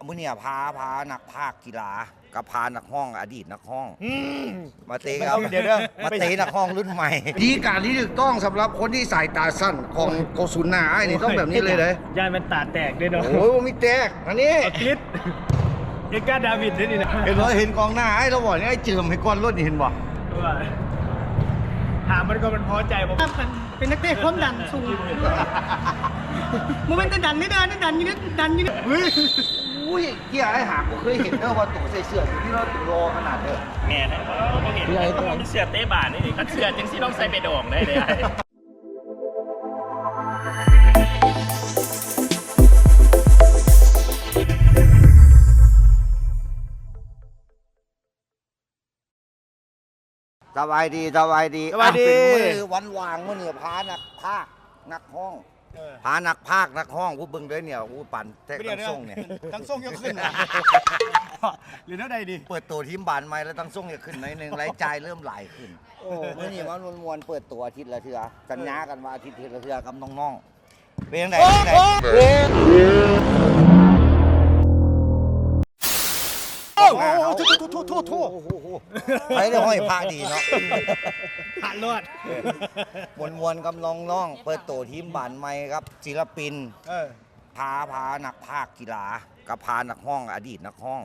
มื้อเนี่ยพานักภาคกีฬากับพานักห้องอดีตนักห้องมาเตะครับเดี๋ยวมาเตะนักห้องรุ่นใหม่ดีการที่ถูกต้องสำหรับคนที่สายตาสั้นของโกซุนนาไอ้นี่ต้องแบบนี้เลยยายมันตาแตกด้วยเนาะโอ้ยมีแตกอันนี้คิดเอกาดาวิดนี่นะเห็นกองหน้าไอ้เราบอกนี่ไอ้เจิมให้ก้อนรถนี่เห็นบ่ถามมันก็มันพอใจผมเป็นนักเตะความดันสูงโมเมนต์ดันไม่ได้ดันอยู่นี่ดันอยู่นี่อุ้ยเกี่ยไอ้หากูเคยเห็นเด้อว่าตัวใส่เสื้ออยู่ที่เราตัวรอขนาดเด้อแม่นะไม่เห็นเสื้อเตะบานนี่ก็เสื้อจังสิต้องใส่ไปโด่งได้เลยสบายดีวันวางเมื่อเนี่ยพานักภาคนักห้องพานักภาคนักห้องกูเบิ่งด้วยเนี่ยกูปั่นแท็กตั้งส่งเนี่ยตั้งส่งยังขึ้นหรือเท่าใดดีเปิดตัวทีมบานใหม่แล้วตั้งส่งยังขึ้นหน่อยนึงรายจ่ายเริ่มไหลขึ้นเมื่อนี่มันมวนเปิดตัวอาทิตย์ละเทื่อสัญญากันว่าอาทิตย์ละเทื่อกับน้องๆเป็นยังไงโอ้โหไปได้ห้อยพระดีเนาะผ่านรอดมวนกับน้องๆเปิดตัวทีมบานใหม่ครับศิลปินพานักภาคกีฬากับพานักห้องอดีตนักห้อง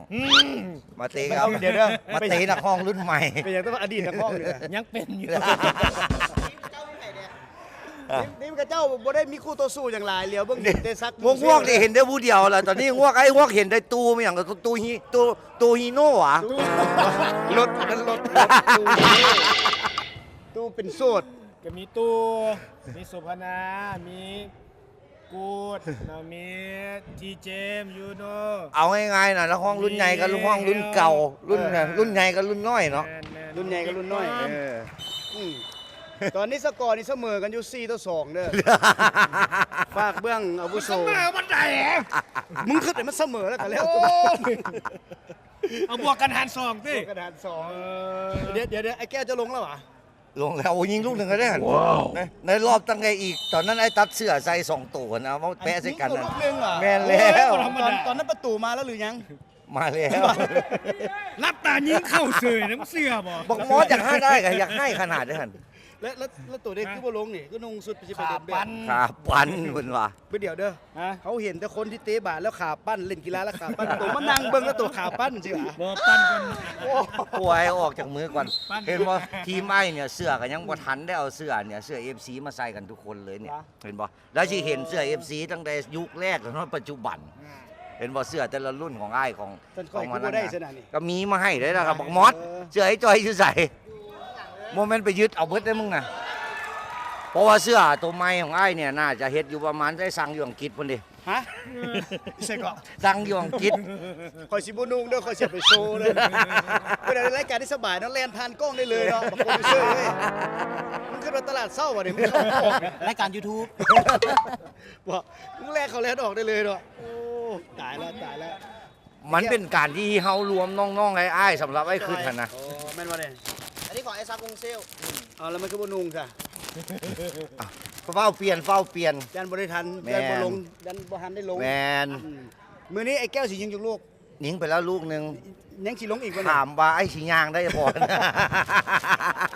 มาเตะครับมาเตะนักห้องรุ่นใหม่เป็นอย่างต้องอดีตนักห้องอยู่ยังเป็นอยู่นี่มันกับเจ้าบ่ได้มีคู่ต่อสู้อย่างไรเหลียวเบิ่งเดซักง่วงนี่เห็นได้ผู้เดียวแหละตอนนี้ง่วงเห็นได้ตู้ไม่อย่างตู้ฮีโน่หวะรถตู้เป็นโสดก็มีตู้มีสุพนามีกูดมีทีเจมยูโนเอาง่ายๆนะแล้วห้องรุ่นใหญ่กับห้องรุ่นเก่ารุ่นใหญ่กับรุ่นน้อยเนาะรุ่นใหญ่กับรุ่นน้อยตอนนี้สกอร์นี่เสมอกันอยู่4-2เด้อฝากเบื้องอาวุโสเสมอมันได้มึงขึ้นแต่มันเสมอแล้วกันแล้วเอาบวกกันหาร2สิบวกกันหาร2เดี๋ยวไอ้แก้วจะลงแล้วหรอลงแล้วโอ้ยิงลูกหนึ่งก็ได้ในรอบตั้งไงอีกตอนนั้นไอ้ตัดเสื้อใส่2ตัวนะมาแปะใส่กันลูกนึงอ่ะแม่นแล้วตอนนั้นประตูมาแล้วหรือยังมาแล้วรับตายิงเข้าเสือน้ำเสื้อบอกมอสอยากให้ได้กันอยากให้ขนาดนั้นแล้วตัวเด็กที่ว่าลงนี่ก็นุ่งสุดไปขาปั้นคุณวะไปเดี๋ยวเด้อเขาเห็นแต่คนที่เตะบาสแล้วขาปั้นเล่นกีฬาแล้วขาปั้นตัวมันนั่งเบิ้งแล้วตัวขาปั้นจริงอ่ะบ่ปั้นกันป่วยออกจากมือก่อนเห็นว่าทีมไอ้เนี่ยเสื้อกันยังบ่ทันได้เอาเสื้อเนี่ยเสื้อ FC มาใส่กันทุกคนเลยเนี่ยเห็นบ่แล้วที่เห็นเสื้อ FC ตั้งแต่ยุคแรกจนปัจจุบันเห็นบ่เสื้อแต่ละรุ่นของไอ้ของมันได้ก็มีมาให้ได้แล้วครับบอกมอสเสื้อไอ้จอยชื่อใส่โมเมนต์ไปยึดเอาเบิดได้มึงนะเพราะว่าเสื้อตัวใหม่ของไอ้เนี่ยน่าจะเฮ็ดอยู่ประมาณได้สั่งอยู่อังกฤษพุ่นดิฮะใช่ก็สั่งอยู่อังกฤษคอยสิบ่นุ่งเด้อคอยสิไปโชว์เลยเป็นรายการที่สบายเนาะแล่นผ่านกล้องได้เลยเนาะบางคนไปเชื่อเลยมึงขึ้นมาตลาดเช้าว่ะเดี๋ยวมึงรายการ YouTube บ่มึงแลกเขาแล่นออกได้เลยเนาะโอ้ตายแล้วมันเป็นการที่เฮารวมน้องๆไอ้สำหรับไอ้คืนนะโอ้แม่นว่าไดอันนี้ของไอ้ซักวงเซลแล้วมันก็บ่นุ่งจ้ะเฝ้าเปลี่ยนยันบ่ได้ทันยันบ่ลงยันบ่ทันได้ลงแมนมื้อนี้ไอ้แก้วสิยิงจุกลูกยิงไปแล้วลูกนึงยังสิลงอีกบ่ถามว่าไอ้สิย่างได้บ่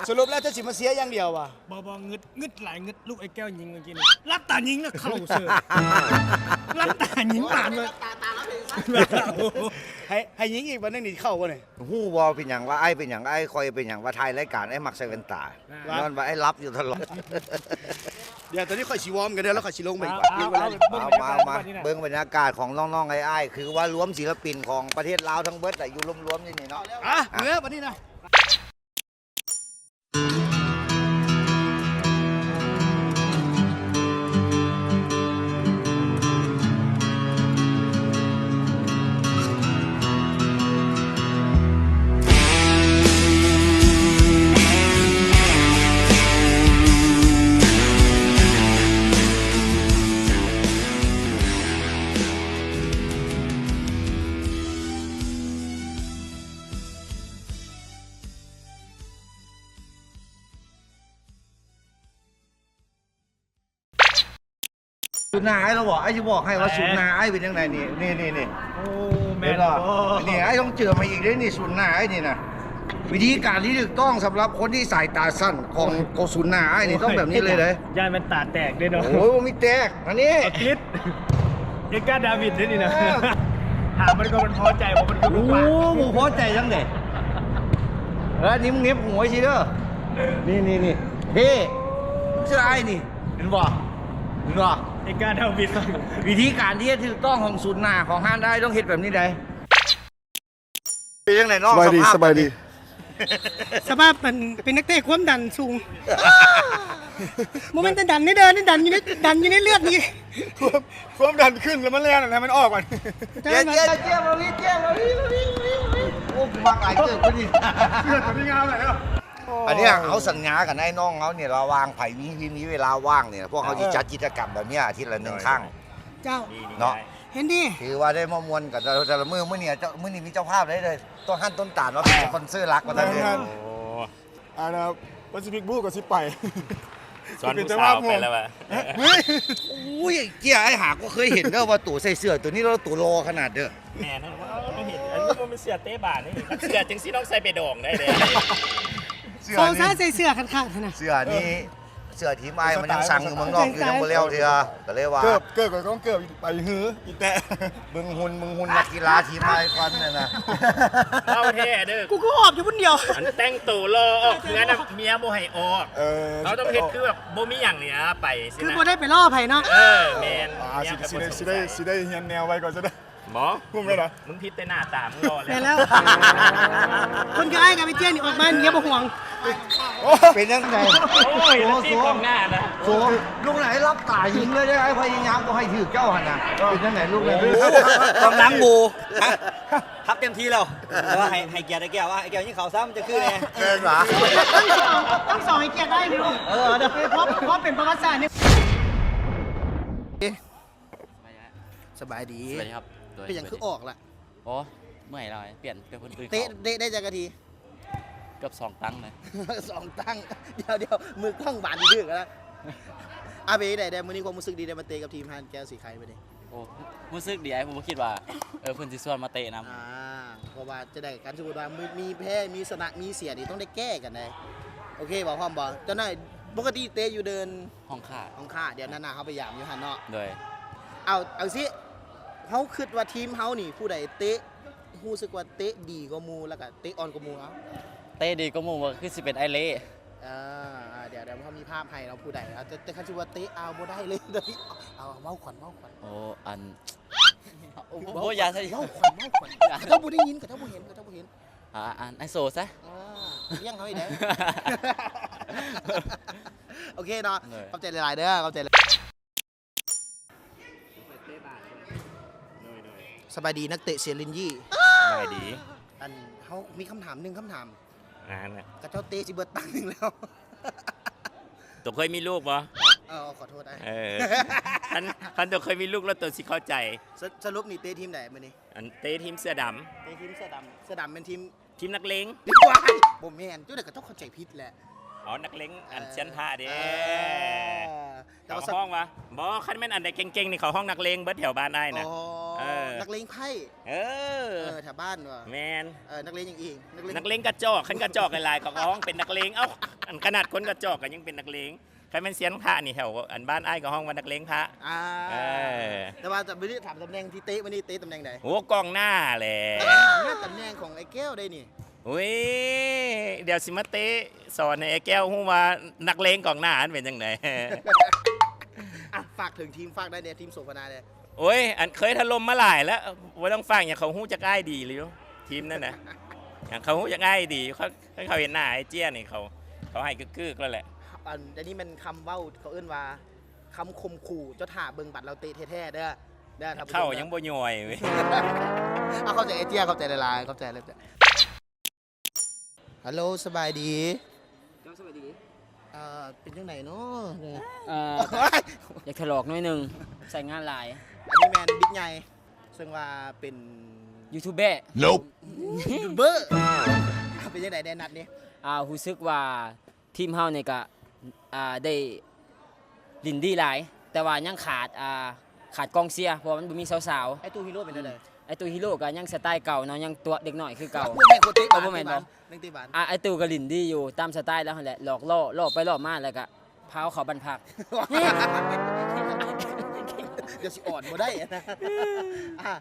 สรุปแล้วจะสิมาเสียอย่างเดียวว่ะบ่งึดหลายงึดลูกไอ้แก้วยิงเมื่อกี้นี่รับตายิงแล้วเข้าเสือรับตายิงปานเลยตาแล้วให้ยิงอีกวันนึงนี่เข้าบ่นี่ฮู้บ่เป็นหยังว่าไอ้เป็นหยังไอ้คอยเป็นหยังว่าถ่ายรายการไอ้มักใส่แว่นตาย้อนว่าไอ้รับอยู่ตลอดเดี๋ยวตอนนี้ค่อยสิวอร์มกันเด้อแล้วค่อยสิลงไปอีกมาเบิ่งบรรยากาศของน้องๆไอ้คือว่ารวมศิลปินของประเทศลาวทั้งเบิดแต่อยู่รวมๆนี่เนาะเมื่อวันนี้นะ ศูนย์หน้าไอ้เราบอกไอ้จะบอกให้ว่าศูนย์หน้าไอ้เป็นยังไงนี่ โอ้แม เห็น น เหรอ โอ้ นี่ไอ้ต้องเจอมาอีกด้วยนี่ศูนย์หน้าไอ้นี่นะวิธีการที่ถูกต้องสำหรับคนที่สายตาสั้นของศูนย์หน้าไอ้นี่ต้องแบบนี้เลย ยายมันตาแตกด้วยเนาะ โอ้ยมีแตกอันนี้ เอาคลิปเอกาดาวิดด้วยนี่นะถามมันก็มันพอใจเพราะมันคือ โอ้ ลูกหลาน โหพอใจจังเด็ดแล้วนี่มึงเน็บหัวสิเด้อนี่เฮ้เสื้อไอ้นี่เห็นบ่เห็นบ่ เอกาดาวิด วิธีการที่จะถูกต้องของศูนย์หน้าของห้านได้ต้องเฮ็ดแบบนี้ได้เป็นยังไงน้อง สบายดี สภาพมันเป็นนักเตะความดันสูงโมเมนต์ดันนี่เดินนี่ดันอยู่ในเลือดนี่ ความดันขึ้นแล้วมันแรงนะมันออกก่อน เจ๊มาวิโอ้กูมาหลายเกิดคนนี้ เลือดมันไม่งามเลยเนาะ อันเนี้ยเขาสัญญากับนายน้องเขาเนี่ยเราวางไผ่มีเวลาว่างเนี่ยพวกเขาจะจัดกิจกรรมแบบเนี้ยอาทิตย์ละ1 ครั้ง เจ้า เนาะ เห็นดิ ถือว่าได้มามวนกับแต่ละมื้อเนี่ยมื้อนี้มีเจ้าภาพได้เลยต้นหั่นต้นตาลว่าเป็นสปอนเซอร์รักมาตั้งแต่ นะครับวันสิพิกบูกับสิไป สอนผู้สาวไปแล้ววะ อุ้ยเกียไอ้หาก็เคยเห็นเด้อว่าตู่ใส่เสื้อตัวนี้เราตู่รอขนาดเด้อ แม่นะเราเห็นอันนี้มันเป็นเสื้อเตะบานนี่เสื้อจังซี่ต้องใส่ไปโด่งได้เลย เสื้อ โซซ่า นี่ ใส่เสื้อขาดๆนะ เสื้อนี่เสื้อทีมไอ้มันยังสั่งอยู่เมืองนอกอยู่ยังบ่แล้วเถื่อก็เลยว่า เกิดก็ต้องเกิดไปหื้ออีแตะ มึงหุ่นนักกีฬาทีมไอ้ก่อนเนี่ยนะ เอาแท้เด้อ กูก็ออกอยู่คนเดียว อันแต่งตัวรอออกเพื่อนเมียบ่ให้ออก เออ เขาต้องเฮ็ดคือแบบบ่มีหยังเนี่ยไปสิ คือ นะ บ่ได้ไปล่อไผ่เนาะ แม่น สิได้เฮียนแนวไว้ก่อนจะได้ หมอ พุ่มแล้วเหรอ มึงผิดแต่หน้าตามึงรอ ไป แล้ว แล้ว คนก็ไอ้กับไปเจี้ยนี่ออกมาเนี้ยบ่ห่วง เป็นยังไง โอ้ยแล้วที่กองหน้านะ โซลูกไหนรับตายิงเลยได้ไอ้พยายามก็ให้ถือเจ้าหันนะเป็นยังไงลูกไหน กองน้ำบูทับเต็มที่แล้วแต่ว่าให้เกียรติไอ้แก้วว่าไอ้แก้วยิ่งเขาซ้ำจะขึ้นไง เกินหรอ ต้องสองให้เกียรติได้นี่ลูกเดี๋ยวเพราะเป็นประวัติศาสตร์นี่สบายดี สวัสดีครับ เป็นอย่างคือออกละ โอ้เมื่อยเราเปลี่ยนเป็นคนอื่น เตะได้จากกะที เกือบ2 ตังค์เลย สองตั้งเดี๋ยวมือกล้องบานดื้อกันแล้วอาเบย์ได้มื้อนี้ความรู้สึกดีได้มาเตะกับทีมฮันแก้วสีไข่ไปดิ โอ้รู้สึกดีไอ้ผมคิดว่าเพิ่นสิส่วนมาเตะน เพราะว่าจะได้การสมมุติว่ามีแพ้มีชนะมีเสียนี่ต้องได้แก้กันได้โอเคบอกพร้อมบอกเจ้าหน่อยปกติเตะอยู่เดิน ำห้องขาด ของข้าเดี๋ยวนาเขาไปยามอยู่หันเนาะ โดย เอาสิเขาคิดว่าทีมเขานี่ผู้ใดเตะรู้สึกว่าเตะดีกว่าหมูแล้วก็เตะอ่อนกว่าหมูเอา เตะดีก็มุ่งว่าคือสิเป็นไอเล่ เดี๋ยวเขามีภาพให้เราผู้ใดแต่คันชื่อว่าเตะเอาบ่ได้เลยเดี๋ยวนี้เอาเว้าขวัญ โอ้อันโอ้อย่าใส่ เว้าขวัญเจ้าบ่ได้ยินกับเจ้าบ่เห็นอันไอโซซะ เลี้ยงเขาอีกแล้วโอเคเนาะขอบใจหลายๆเด้อขอบใจสบายดีนักเตะเซียรินยี่ ได้ดี อันเขามีคำถามหนึ่งคำถาม นั่นน่ะ กับเจ้าเตะสิเบิดตังค์หนึ่งแล้ว ตัวเคยมีลูกบ่ ขอโทษได้ ท่านตัวเคยมีลูกแล้วตัวสิเข้าใจ สรุปนี่เตะทีมไหนมื้อนี้ อันเตะทีมเสื้อด เตะทีมเสื้อดำเป็นทีม ำทีมนักเลง ดีกว่าบ่แม่นเจ้าเด็กก็ต้องเข้าใจผิดแหละ อ๋อนักเลงอันเชียนท่าเด้ แต่ เขา ว่า ห้องวะบ่คันแม่นอันใดเก่งๆนี่เขาห้องนักเลงเบิดแถวบ้านได้นะ นักเลงไพ่ เออ แถวบ้านว่ะ แมน นักเลงอย่างอีก นักเลงกระจอกขันกระจอกหลายๆเขาก็ห้องเป็นนักเลงเอ้าอันขนาดคนกระจอกก็ยังเป็นนักเลงใครเป็นเสียนพระนี่แถวอันบ้านอ้ายก็ห้องว่านักเลงพระแต่ว่าไม่ได้ถามตำแหน่งที่เตะวันนี้เตะตำแหน่งไหน โอ้กองหน้าแหละ หน้าตำแหน่งของไอ้แก้วได้นี่ อุ้ยเดี๋ยวสิมาเตะสอนให้ไอ้แก้วฮู้ว่านักเลงกองหน้าอันเป็นจังได ฝากถึงทีมฝากได้เนี่ยทีมโสภณาเนี่ย โอ้ยอันเคยถล่มมาหลายแล้วว่าต้องฟังอย่างเขาฮู้จักอ้ายดีเลยทีมนั่นน่ะอย่างเขาฮู้จักอ้ายดีเขาเห็นหน้าไอ้เจี้ยนี่เขาให้กึกๆแล้วแหละ อันนี้มันคำเว้าเขาเอื้นว่าคำคมขู่เจ้าถ่าเบิ่งบัตรเราเตะแท้ๆเด้อท่านผู้ชม เข้ายังบ่ย่อยเว้ย เข้าใจไอ้เจี้ยเข้าใจหลายๆเข้าใจเลยฮัลโหลสบายดีสบายดีเป็นยังไงเนาะ อยากถลอกหน่อยหนึงใส่งานหลาย อันนี้แมนบิ๊กใหญ่ซึ่งว่าเป็น ยูทูบเบอร์ ยูทูบเบอร์เป็นยังไงแดนนัดนี้ รู้สึกว่าทีมเฮาเนี่ยก็ได้ลินดีหลาย แต่ว่ายังขาดกองเชียร์เพราะว่ามันบ่มีสาว ไอ้ตู้ฮีโร่เป็นอะไร ๆไอ้ตู้ฮีโร่ก็ยังสไตล์เก่าเนาะยังตัวเด็กน้อยคือเก่า พวกแม่งโคตรเตะ เอาบ่แม่นบ่ เล่นตีบาน ไอ้ตู้ก็ลิ้นดีอยู่ตามสไตล์แล้วนั่นแหละหลอกล่อไปล่อมาแล้วก็พาเขาบรรพัก เดี๋ยวสิอ่อนบ่ได้นะอ่ะ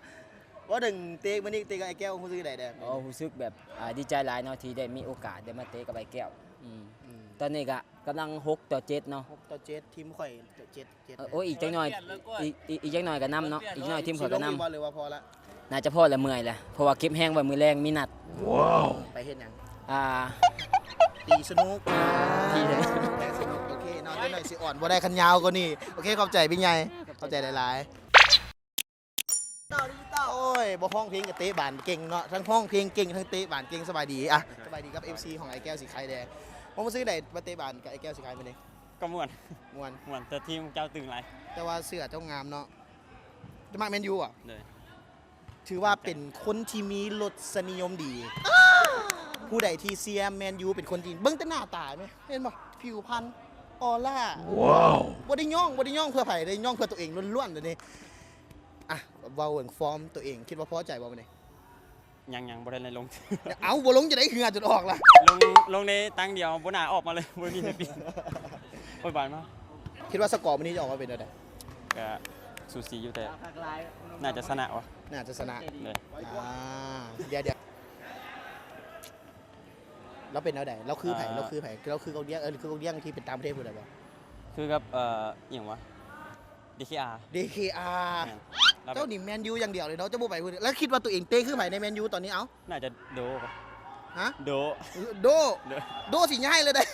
ว่าดึงเตะมื้อนี้เตะกับไอ้แก้วฮู้สึกได้เด้อ โอ้รู้สึกแบบดีใจหลายเนาะที่ได้มีโอกาสได้มาเตะกับไอ้แก้วตอนนี้ก็กำลัง6-7เนาะ 6 ต่อ 7ทีมข่อย7 โอ้ยอีกจังหน่อยอีกจังหน่อยก็นำเนาะอีกหน่อยทีมข่อยก็นำ บ่หรือว่าพอละ น่าจะพอละเมื่อยแหละเพราะว่าเก็บแห้งไว้มือแรงมีนัด ไปเฮ็ดหยัง อ่า ตีสนุก ตีสนุก แต่สนุกโอเคนอนจังหน่อยสิอ่อนบ่ได้คันยาวกว่านี้โอเคขอบใจพี่ใหญ่ขอบใจหลายๆโอ้ยบ่ห้องเพลงกับเตะบานเก่งเนาะทั้งห้องเพลงเก่งทั้งเตะบานเก่งสบายดีอ่ะสบายดีครับ FC ของไอ้แก้วสีไข่แดงผมมาซื้อได้มาเตะบานกับไอ้แก้วสีไข่มื้อนี้ ก็ม่วน ม่วน ม่วนแต่ทีมเจ้าตึงหลาย แต่ว่าเสื้อเจ้างามเนาะจะมักแมนยูอ่ะ เลย ถือว่าเป็นคนที่มีรสนิยมดี ผู้ใดที่เซียแมนยูเป็นคนที่เบิ่งแต่หน้าตาไหมเห็นบ่ผิวพรรณออร่าว้าวบ่ได้ย่องเพื่อไผได้ย่องเพื่อตัวเองล้วนๆเดี๋ยวนี้อ่ะเว้าเรื่องฟอร์มตัวเองคิดว่าพอใจบ่มื้อนี้ ยังบ่ได้เลยลง เอาบ่ลงจะได้เหงื่อจนออกล่ะ ลงในตั้งเดียวบ่น่าออกมาเลยบ่มีในปีโอ้ยบานมาก คิดว่าสกอร์มื้อนี้จะออกมาเป็นเท่าใด ก็สูสีอยู่แต่น่าจะชนะวะ น่าจะชนะ เลย เดี๋ยวเราเป็นเท่าใดเราคือไผเราคือเขาเรียกคือเขาเรียกที่เป็นตามประเทศพุ่นได้บ่ คือกับอหยังวะ DKR DKR แล้ว เจ้านี่แมนยูอย่างเดียวเลยเนาะเจ้าบ่ไปพูดแล้วคิดว่าตัวเองเต้คือไผในแมนยูตอนนี้เอ้า น่าจะโดปะ ฮะ โด โดสิง่ายเลยได้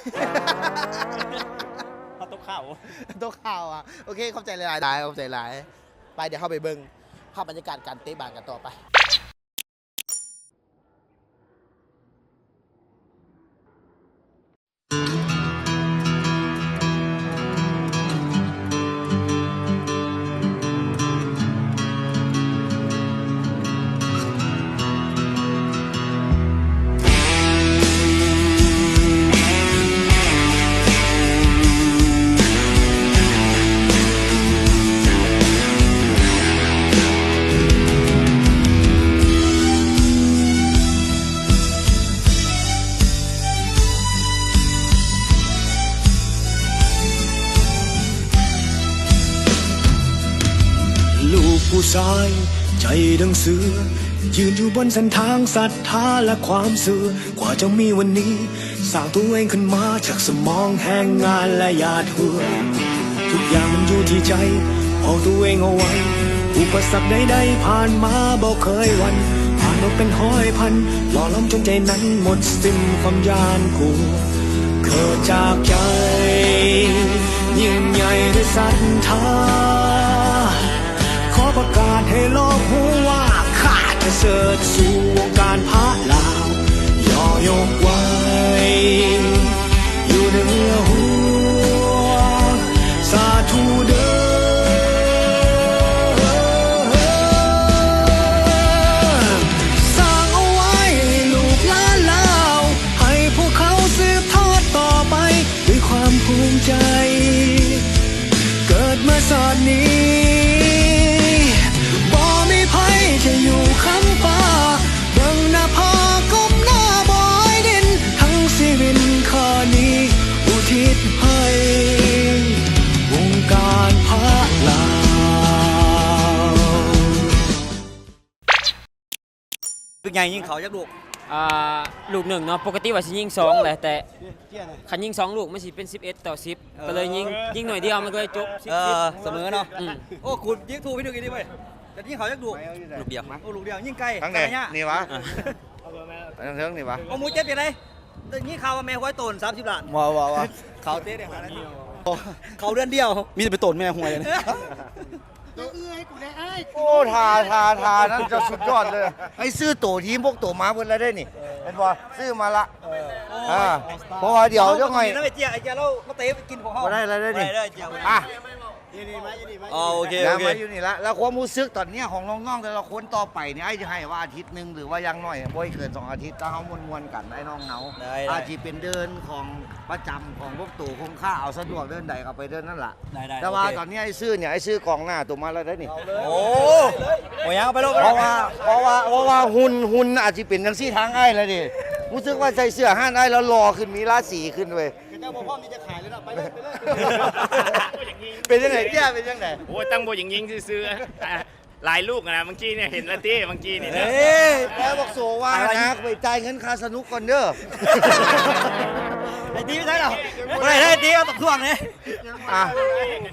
เขาตกข้าว ตัวข่าวอ่ะโอเคขอบใจหลายๆขอบใจหลายไปเดี๋ยวเข้าไปเบิ่งภาพบรรยากาศการเตะบาสกันต่อไปลูกผู้ชายใจดังเสือยืนอยู่บนเส้นทางศรัทธาและความเสื่อกว่าจะมีวันนี้สร้างตัวเองขึ้นมาจากสมองแห่งงานและหยาดเหงื่อทุกอย่างมันอยู่ที่ใจเอาตัวเองเอาไว้อุปสรรคใดๆผ่านมาบ่เคยหวันผ่านมาเป็นห้อยพันหล่อล้อมจนใจนั้นหมดสิ้นความยานกลัวเกิดจากใจยิ่งใหญ่ด้วยศรัทธาขอประกาศให้โลกรู้ว่าข้าจะเสด็จสู่วงการพระลาวยอยกไว้อยู่เหนือหัวสาธุเด้อสร้างเอาไว้ให้ลูกหลานลาวให้พวกเขาสืบทอดต่อไปด้วยความภูมิใจเกิดมาศาสตร์นี้บ่มีไผจะอยู่ข้างฟ้าเบิ่งหน้าผาก้มหน้าบอยดินทั้งชีวิตข้อนี้อุทิศให้วงการพระลาว เป็นไงยิงเขาจักลูก ลูกหนึ่งเนาะปกติว่าสิยิง2แหละแต่คันยิง2ลูกมันสิเป็น11-10ก็เลยยิงหน่อยเดียวมันก็เลยจบ10 เสมอเนาะ อืม โอ้คุณยิงถูกพี่ดูกี่ดีเว้ยแต่ยิงเขาจักลูกลูกเดียวโอ้ลูกเดียวยิงไกล ทั้งไหน ไกลเนี่ย นี่วะทั้งเทิงนี่วะ โอ้มูเจ็บยังไงแต่ยิงเขาว่าแม่ห้อยโตน30 ล้าน ว้าว เขาเตะได้ขนาดนั้นเขาเดือนเดียว มีแต่ไปตนแม่ห่วยเลย โอ้ทานั่นจะสุดยอดเลยให้ซื้อตั๋วทีมพวกตั๋วมาเพิ่นแล้วได้นี่เห็นบ่ซื้อมาละเพราะว่าเดี๋ยวจังไง ไอ้เจี๊ยเรามาเตะกินของเขา บ่ได้แล้วได้นี่ ได้เจี๊ย อ่ะ ยินดีไหมยินดีไหม อ๋อโอเค แล้ว โอเค มาอยู่นี่ละแล้วความรู้สึกตอนเนี้ยของน้องๆแต่ละคนต่อไปเนี่ยไอ้จะให้ว่าอาทิตย์หนึงหรือว่าอยังน้อยบ่ให้เกิน2 อาทิตย์ถ้าเฮามวนๆกันไอ้น้องเนา ได้ อาจจะเป็นเดินของประจำของพวกตู่คงค่าเอาสะดวกเดินใดก็ไปเดินนั่นล่ะ ได้ แต่ว่า โอเค ตอนนี้ไอ้ซื้อเนี่ยไอ้ซื้อกองหน้าตัวมาแล้วได้นี่ โอ้โหยังเอาไปโลก เพราะว่าหุ่นอาจจะเป็นจังซี่ทางไอ้แล้วดิรู้สึกว่าใส่เสื้อห้านไอ้แล้วรอขึ้นมีราศีขึ้นเว้ย เจ้าพ่อมีจะขายเลยนะไปเลยไปเลย เป็นยังไงแย่เป็นยังไง โอ้ยตั้งโบอย่างยิงซื้อๆอ่ะหลายลูกอะนะบางทีเนี่ยเห็นแล้วที่บางทีนี่นะ เอ้ย แล้วบอกโซว่านะไปจ่ายเงินค่าสนุกก่อนเด้อ ไอ้ตีไม่ใช่หรอไม่ได้ตีเอาตกท่วงเลย อ่ะ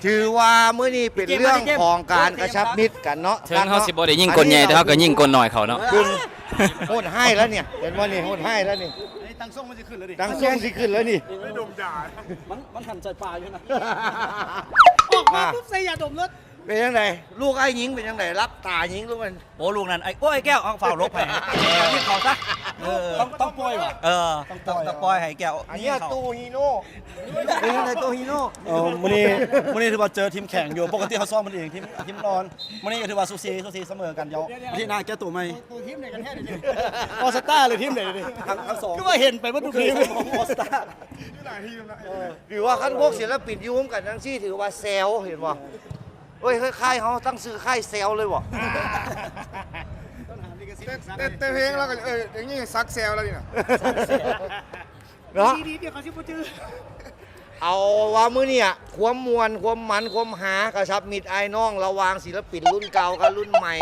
ถือว่ามื้อนี้เป็นเรื่องของการกระชับมิตรกันเนาะ ถึงเขาสิบ่ได้ยิงกลใหญ่แต่เขาก็ยิงกลหน่อยเขาเนาะ ดึงโหดให้แล้วเนี่ยเห็นว่านี่โหดให้แล้วนี่ ตั้งส่งมันจะขึ้นแล้วดิ ดังส่งสิขึ้นแล้วนี่ มันหันใจปลาอยู่นะ ออกมาปุ๊บใส่ยาดมรถ เป็นยังไงลูกไอ้หญิงเป็นยังไงรับตาหญิงลูกมัน โอ้ลูกนั้นไอ้แก้วเอาฝ่าลบไปยิงเขาซะต้องปล่อยว่ะต้องปล่อยให้แก้ว อันเนี้ยตูฮีโน่เป็นยังไงตูฮีโน่ มื้อนี้ถือว่าเจอทีมแข่งอยู่ปกติเขาซ้อมมันเองทีมนอนมื้อนี้ก็ถือว่าซูซีเสมอกันเยาที่หน้าแก้ตัวใหม่ตัวทีมไหนกันแท้ดิออสตาเลยทีมไหนดิทั้งสองก็ว่าเห็นไปว่าทุกทีมออสตา หรือว่าขั้นพวกศิลปินอยุ่งกันทั้งที่ถือว่าแซวเห็นบ่เฮ้ยค่ายเขาตั้งซื้อค่ายแซวเลยบ่ แต่เพลงเราก็อย่างนี้ซักเซลแล้วนี่นะ เนาะ ดีๆเดี๋ยวเขาชิบจื้อ เอาว่ามื้อเนี่ยความมวลความมันความหากระชับมิตรไอ้น้องระหวางศิลปินรุ่นเก่ากับรุ่นใหม่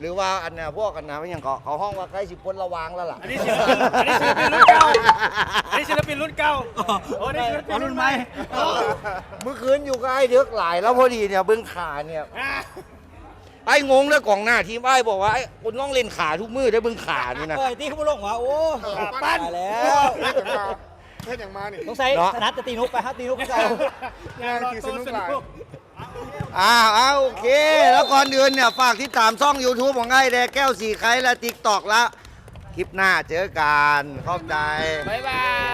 หรือว่าอันน่ะพวกกันนะเป็นอย่างเขาห้องว่าใกล้สิพ้นระวางแล้วล่ะ อันนี้ศิลปินรุ่นเก่าอันนี้ศิลปินรุ่นเก่าโอ้นี่ศิลปินรุ่นใหม่ เมื่อคืนอยู่กับไอ้เด็กหลายแล้วพอดีเนี่ยเบิ้งขาเนี่ยไอ้งงแล้วกองหน้าทีมไอ้บอกว่าไอ้คุณต้องเล่นขาทุกมือได้เบิ้งขานี่นะ เอ้ยตีเขาไม่ลงว่ะโอ้ปั้นแล้ว เฮ็ดอย่างมานี่ ต้องใส่ธนัดจะตีนุกไปครับตีนุกเขา งานรอตัวสนุก อ้าวโอเค แล้วก่อนเดือนเนี่ยฝากติดตามช่อง YouTube ของไอ้แดกแก้วสีไข่และ TikTok ละคลิปหน้าเจอกันเข้าใจ บ๊ายบาย